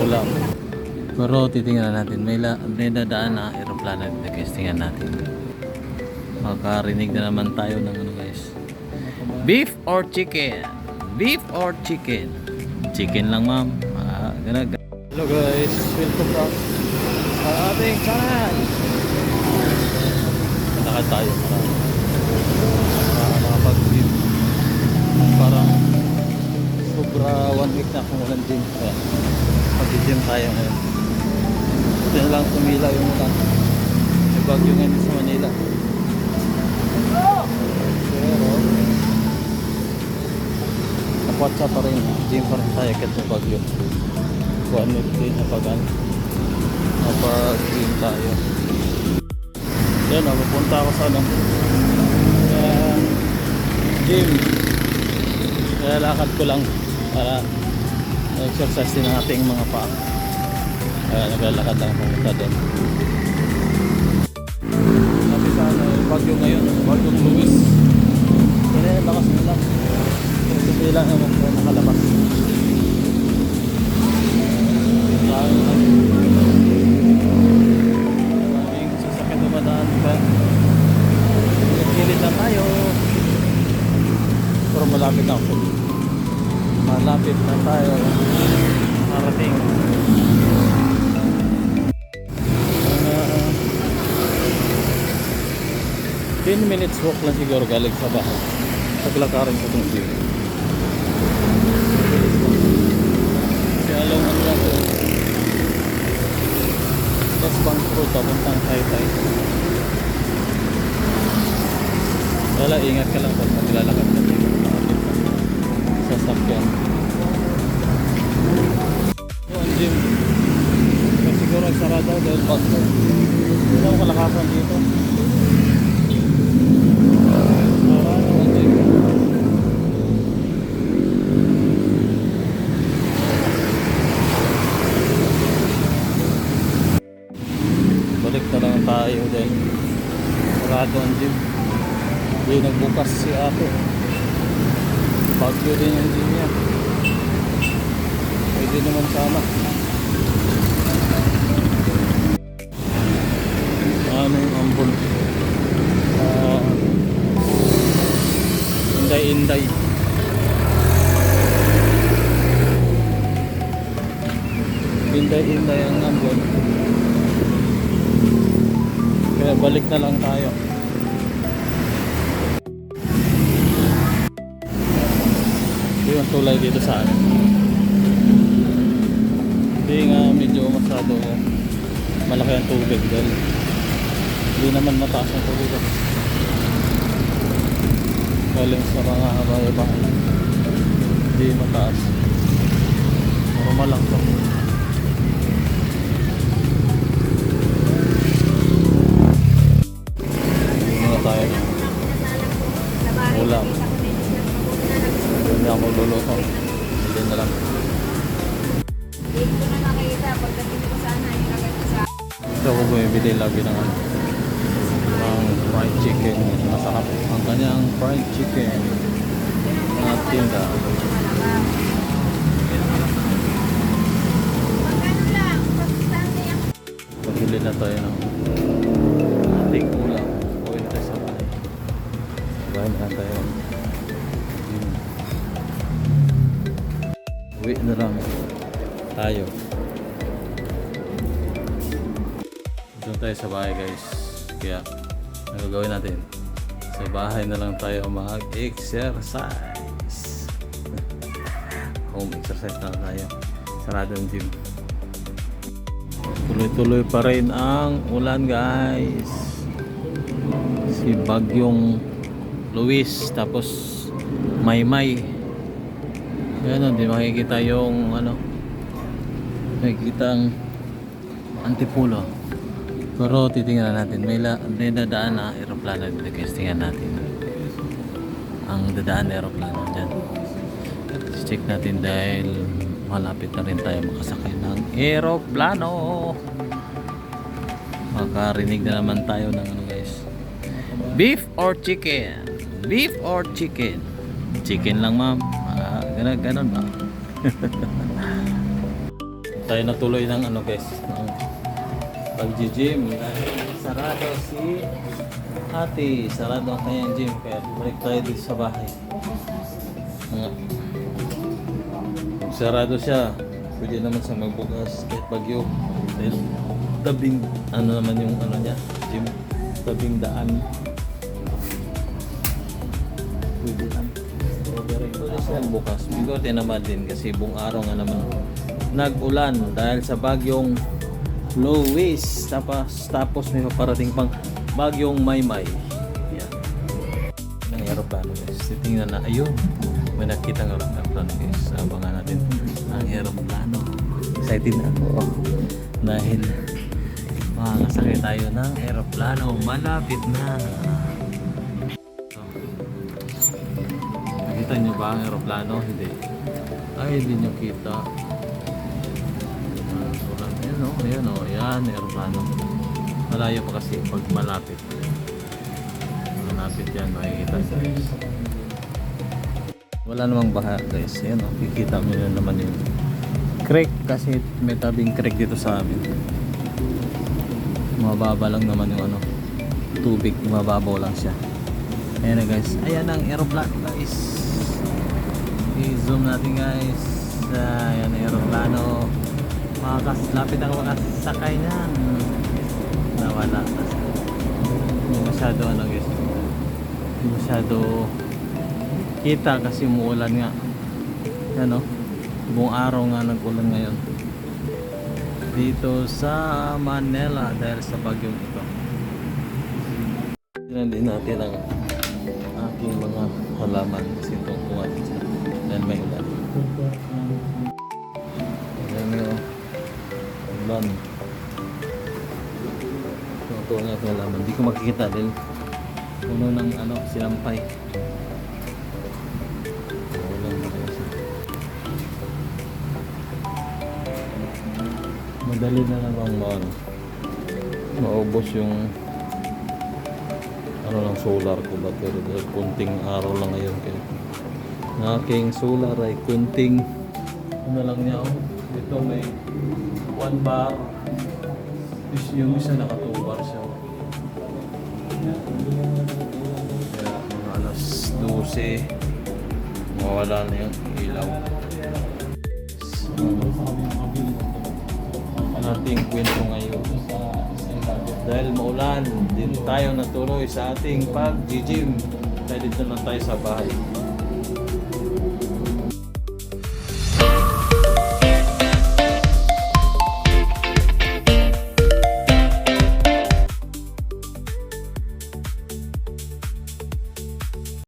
ulam. Pero titingnan natin, may dadaan na aeroplano dito guys, tingnan natin. Makarinig na naman tayo ng ano guys. Beef or chicken? Beef or chicken? Chicken lang ma'am. Hello guys, welcome back sa ating channel. Lakad tayo para makapag-gym. Parang sobra 1 week na akong walang gym. Kaya mag-gym tayo ngayon. Ito na lang tumila yung ulan. May bagyo ngayon sa Manila. Pero napatsa pa rin. Gym pa rin tayo kahit may bagyo. 1 week din napag-gym tayo. Yan, mapupunta ako sa gym. Kaya lakad ko lang para exercise din ang ating mga paa. Kaya naglalakad lang pumunta doon. Sabi sana yung bagyo ngayon, bagyong Luis. Kaya yung lakas nila. Ito lang naman ko nakalabas. Maraming sasakyan dumadaan pa. Kilit lang tayo. Pero malapit na ako. Malapit na tayo. Marating. 10 minutes walk lang siguro galing sa bahay. Paglakarin ko itong gym. Kaya alam mo lang ito. Tapos bang road papuntang Taytay. Wala, ingat ka lang pag maglalakad ka dito. Sasakyan. Yung gym. Kasi siguro ay sarado dahil bagyo. Hindi ako kalakasan dito. Balik na lang tayo dahil sarado ang gym. Hindi nagbukas si ate. Bagyo din yung gym niya. Pwede naman sana. Ano yung ambon? Inday. Inday ang ambon. Kaya balik na lang tayo. Yung tulay dito sa amin. Hindi nga medyo masyado malaki ang tubig dahil hindi naman mataas ang tubig. Galing sa mga bahay-bahay. Hindi mataas. Normal lang ito. Hindi tayo na ulam. Hindi ako magluluto. Hindi na lang. Hindi ko na nakita. Pagdating ko sana, yung agad ko sa... Ito ako bumibili lagi ng fried chicken. Masarap ang kanyang fried chicken na tinda. Pabili na tayo ng ating ulam. Uwi na tayo sa bahay. Bahay na tayo. Uwi na lang tayo. Doon tayo sa bahay guys. Kaya ano gagawin natin? Sa bahay na lang tayo mag-exercise. Home exercise na tayo. Sarado ang gym. Tuloy-tuloy pa rin ang ulan guys. Si Bagyong Luis tapos Maymay. Ayan, hindi makikita yung makikita ang Antipolo. Pero titingnan natin, may dadaan na aeroplano dito guys, tingnan natin ang dadaan na aeroplano dyan. Check natin dahil malapit na rin tayo makasakay ng aeroplano. Makarinig na naman tayo ng guys. Beef or chicken? Beef or chicken? Chicken lang ma'am. Ganon ba? tayo natuloy ng ano guys, ng pag-gym dahil sarado si ate, sarado ang kanyang gym kaya balik tayo dito sa bahay. Kung sarado siya, pwede naman siya magbukas kahit bagyo dahil tabing ano naman yung ano niya, gym, tabing daan. Pwede lang. Pwede siya bukas. Bigote naman din kasi buong araw nga naman nag-ulan dahil sa bagyong Louis. Tapos may paparating pang bagyong Maymay. Yan. Ang aeroplano guys. Titingnan na. Ayun. May nakita ng aeroplano guys. Abangan natin ang aeroplano. Excited na ako. Dahil makakasakay tayo ng aeroplano. Malapit na. Nakita nyo ba ang aeroplano? Hindi. Ay, hindi nyo kita. Ayan o, ayan o, ayan, aeroplano. Malayo pa kasi pag malapit. Malapit yan, makikita guys. Wala namang baha guys. Ayan o, kikita mo yun naman yung creek kasi may tabing creek dito sa amin. Mababa lang naman yung ano, tubig, mababaw lang siya. Ayan na guys, ayan ang aeroplano guys. I-zoom natin guys. Ayan ang aeroplano. Lapit ako makasakay niyan. Nawala. Hindi masyado ano guys. Hindi masyado kita kasi umuulan nga. Yan o. Buong araw nga nag-ulan ngayon. Dito sa Manila dahil sa bagyong ito. Tignan din natin ang aking mga halaman kasi itong kuwan dahil may ulan. Ayan o. Ulan. Ito ang aking halaman. Hindi ko makikita dahil puno ng ano, sinampay. Ulan na kasi. Madali na namang maubos yung ano lang solar ko battery dahil kunting araw lang ngayon kaya ang aking solar ay kunting ano lang niya dito may 1 bar yung isa naka 2 bar siya kaya mga alas 12 mawala na yung ilaw ating kwento ngayon dahil maulan din tayo natuloy sa ating pag-gym dahil dito lang tayo sa bahay.